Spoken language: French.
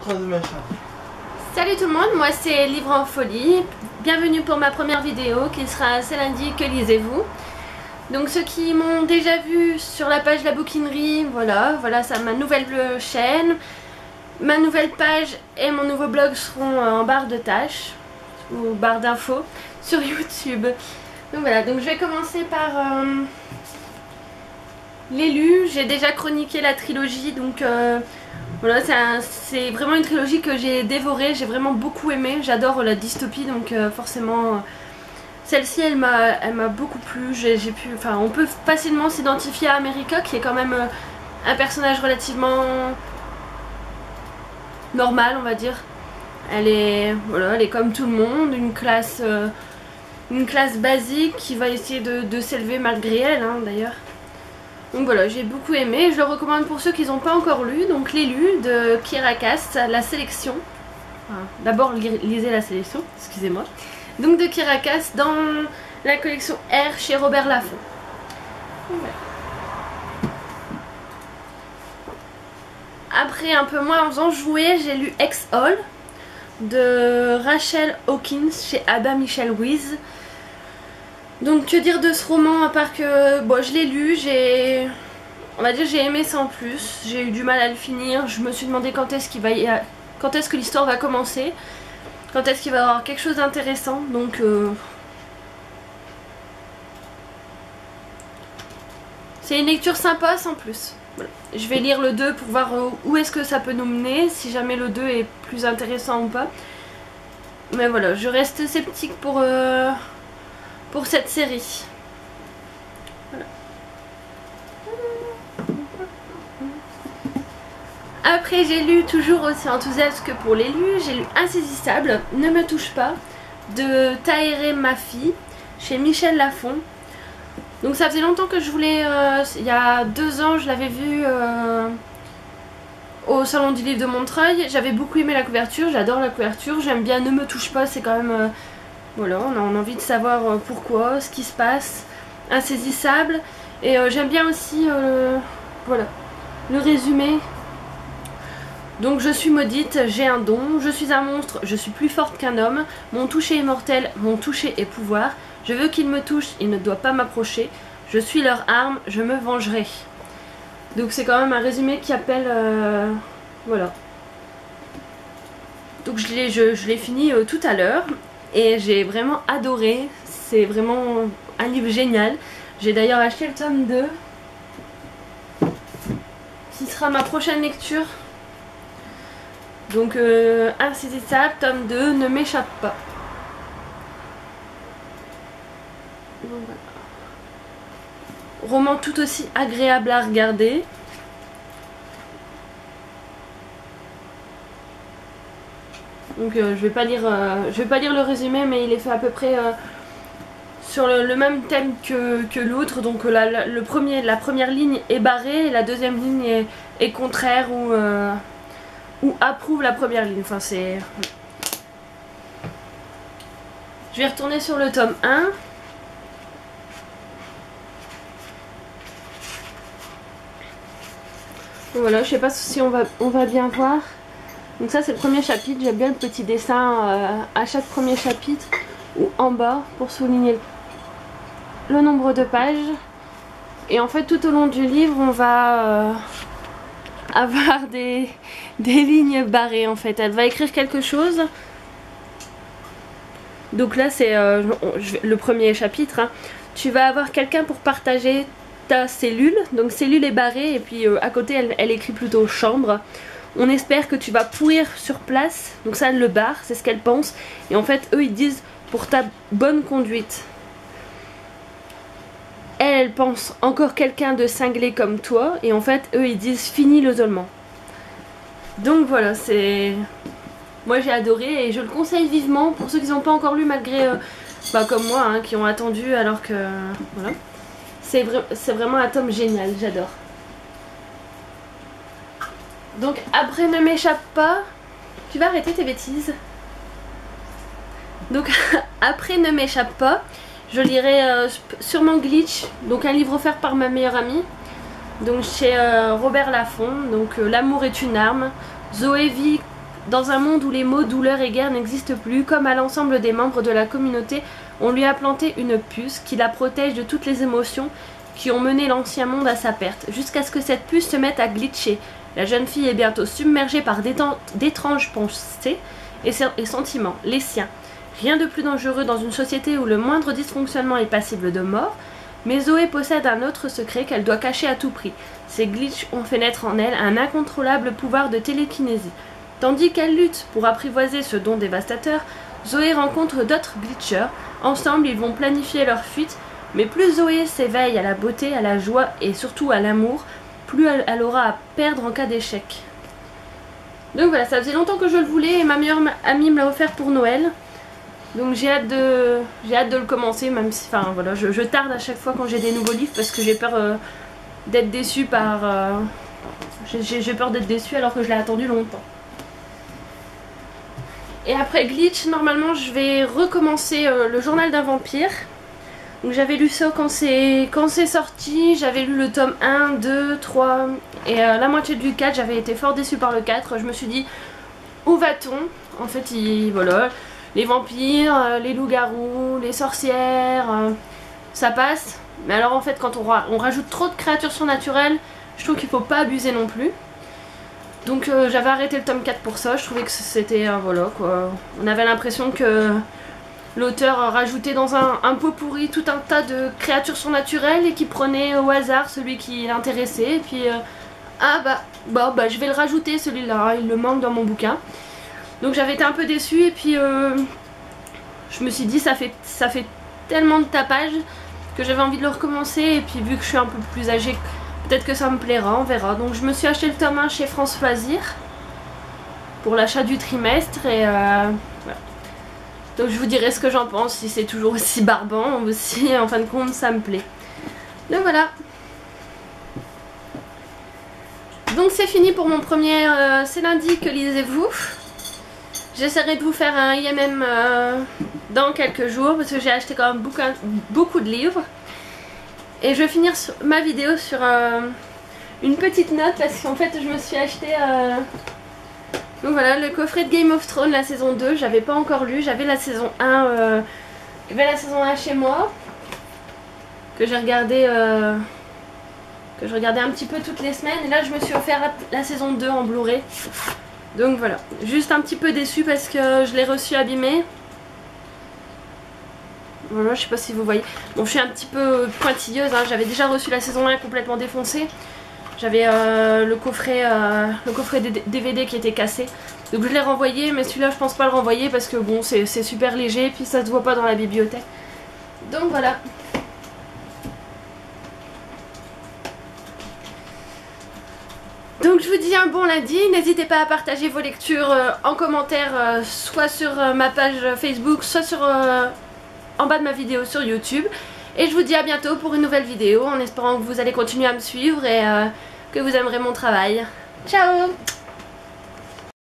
Salut tout le monde, moi c'est Livre en Folie. Bienvenue pour ma première vidéo qui sera ce lundi Que lisez-vous. Donc ceux qui m'ont déjà vu sur la page de la bouquinerie, voilà ça, ma nouvelle chaîne. Ma nouvelle page et mon nouveau blog seront en barre de tâches ou barre d'infos sur YouTube. Donc voilà, donc je vais commencer par l'élu. J'ai déjà chroniqué la trilogie, donc voilà, c'est vraiment une trilogie que j'ai dévorée, j'ai vraiment beaucoup aimé. J'adore la dystopie, donc forcément celle-ci elle m'a beaucoup plu. On peut facilement s'identifier à America, qui est quand même un personnage relativement normal, on va dire. Elle est comme tout le monde, une classe basique qui va essayer de s'élever malgré elle, hein, d'ailleurs. Donc voilà, j'ai beaucoup aimé, je le recommande pour ceux qui n'ont pas encore lu. Donc l'élu de Kiera Cass, la sélection. Enfin, d'abord lisez la sélection, excusez-moi. Donc de Kiera Cass dans la collection R chez Robert Laffont. Voilà. Après un peu moins en faisant jouer, j'ai lu Ex-All de Rachel Hawkins chez Abba Michel Wyse. Donc que dire de ce roman à part que bon, je l'ai lu, on va dire j'ai aimé sans plus, j'ai eu du mal à le finir, je me suis demandé quand est-ce que l'histoire va commencer, quand est-ce qu'il va y avoir quelque chose d'intéressant, donc c'est une lecture sympa sans plus. Voilà. Je vais lire le 2 pour voir où est-ce que ça peut nous mener, si jamais le 2 est plus intéressant ou pas. Mais voilà, je reste sceptique pour cette série. Voilà. Après j'ai lu, toujours aussi enthousiaste que pour l'élu, j'ai lu Insaisissable, Ne me touche pas de Tahereh Mafi chez Michel Laffont. Donc ça faisait longtemps que je voulais, il y a 2 ans je l'avais vu au salon du livre de Montreuil. J'avais beaucoup aimé la couverture, j'adore la couverture, j'aime bien Ne me touche pas, c'est quand même voilà, on a envie de savoir pourquoi, ce qui se passe, Insaisissable. Et j'aime bien aussi voilà, le résumé. Donc je suis maudite, j'ai un don, je suis un monstre, je suis plus forte qu'un homme, mon toucher est mortel, mon toucher est pouvoir, je veux qu'il me touche, il ne doit pas m'approcher, je suis leur arme, je me vengerai. Donc c'est quand même un résumé qui appelle, voilà. Donc je l'ai fini tout à l'heure. Et j'ai vraiment adoré, c'est vraiment un livre génial. J'ai d'ailleurs acheté le tome 2, qui sera ma prochaine lecture. Donc Insaisissable, tome 2, Ne m'échappe pas. Donc, voilà. Roman tout aussi agréable à regarder. Donc je vais pas lire le résumé, mais il est fait à peu près sur le même thème que l'autre. Donc la première ligne est barrée et la deuxième ligne est contraire ou approuve la première ligne. Enfin c'est... Je vais retourner sur le tome 1. Voilà, je sais pas si on va bien voir. Donc ça c'est le premier chapitre, j'aime bien le petit dessin à chaque premier chapitre ou en bas pour souligner le nombre de pages. Et en fait tout au long du livre on va avoir des lignes barrées en fait. Elle va écrire quelque chose. Donc là c'est le premier chapitre, hein. Tu vas avoir quelqu'un pour partager ta cellule. Donc cellule est barrée et puis à côté elle écrit plutôt chambre. On espère que tu vas pourrir sur place. Donc ça elle le barre, c'est ce qu'elle pense. Et en fait eux ils disent pour ta bonne conduite. Elle pense encore quelqu'un de cinglé comme toi. Et en fait eux ils disent fini l'isolement. Donc voilà, c'est... Moi j'ai adoré et je le conseille vivement pour ceux qui n'ont pas encore lu malgré... comme moi, hein, qui ont attendu alors que... Voilà. C'est vraiment un tome génial, j'adore. Donc après Ne m'échappe pas, tu vas arrêter tes bêtises. Donc après Ne m'échappe pas, je lirai sûrement Glitch, donc un livre offert par ma meilleure amie. Donc chez Robert Laffont, donc L'amour est une arme. Zoé vit dans un monde où les mots douleur et guerre n'existent plus, comme à l'ensemble des membres de la communauté, on lui a planté une puce qui la protège de toutes les émotions qui ont mené l'ancien monde à sa perte, jusqu'à ce que cette puce se mette à glitcher. La jeune fille est bientôt submergée par d'étranges pensées et sentiments, les siens. Rien de plus dangereux dans une société où le moindre dysfonctionnement est passible de mort, mais Zoé possède un autre secret qu'elle doit cacher à tout prix. Ces glitches ont fait naître en elle un incontrôlable pouvoir de télékinésie. Tandis qu'elle lutte pour apprivoiser ce don dévastateur, Zoé rencontre d'autres glitchers. Ensemble, ils vont planifier leur fuite, mais plus Zoé s'éveille à la beauté, à la joie et surtout à l'amour, plus elle aura à perdre en cas d'échec. Donc voilà, ça faisait longtemps que je le voulais et ma meilleure amie me l'a offert pour Noël. Donc j'ai hâte de le commencer, même si, enfin voilà, je tarde à chaque fois quand j'ai des nouveaux livres parce que j'ai peur d'être déçue par... j'ai peur d'être déçue alors que je l'ai attendu longtemps. Et après Glitch, normalement je vais recommencer le journal d'un vampire. Donc j'avais lu ça quand c'est sorti, j'avais lu le tome 1, 2, 3 et la moitié du 4, j'avais été fort déçue par le 4. Je me suis dit, où va-t-on? En fait, voilà, les vampires, les loups-garous, les sorcières, ça passe. Mais alors en fait, quand on rajoute trop de créatures surnaturelles, je trouve qu'il faut pas abuser non plus. Donc j'avais arrêté le tome 4 pour ça, je trouvais que c'était, voilà quoi, on avait l'impression que l'auteur rajoutait dans un pot pourri tout un tas de créatures surnaturelles et qui prenait au hasard celui qui l'intéressait et puis je vais le rajouter celui-là, il le manque dans mon bouquin. Donc j'avais été un peu déçue et puis je me suis dit ça fait tellement de tapage que j'avais envie de le recommencer et puis vu que je suis un peu plus âgée, peut-être que ça me plaira, on verra. Donc je me suis acheté le tome 1 chez France Loisirs pour l'achat du trimestre et voilà. Donc je vous dirai ce que j'en pense, si c'est toujours aussi barbant ou si en fin de compte ça me plaît. Donc voilà. Donc c'est fini pour mon premier C'est lundi que lisez-vous. J'essaierai de vous faire un IMM dans quelques jours parce que j'ai acheté quand même beaucoup de livres. Et je vais finir ma vidéo sur une petite note parce qu'en fait je me suis acheté... Donc voilà, le coffret de Game of Thrones, la saison 2, j'avais pas encore lu, j'avais la saison 1, chez moi, que je regardais un petit peu toutes les semaines, et là je me suis offert la saison 2 en Blu-ray. Donc voilà, juste un petit peu déçue parce que je l'ai reçu abîmé. Voilà, je sais pas si vous voyez. Bon, je suis un petit peu pointilleuse, hein. J'avais déjà reçu la saison 1 complètement défoncée. J'avais le coffret DVD qui était cassé. Donc je l'ai renvoyé, mais celui-là je pense pas le renvoyer parce que bon, c'est super léger, puis ça se voit pas dans la bibliothèque. Donc voilà. Donc je vous dis un bon lundi, n'hésitez pas à partager vos lectures en commentaire, soit sur ma page Facebook, soit en bas de ma vidéo sur YouTube. Et je vous dis à bientôt pour une nouvelle vidéo en espérant que vous allez continuer à me suivre et que vous aimerez mon travail. Ciao!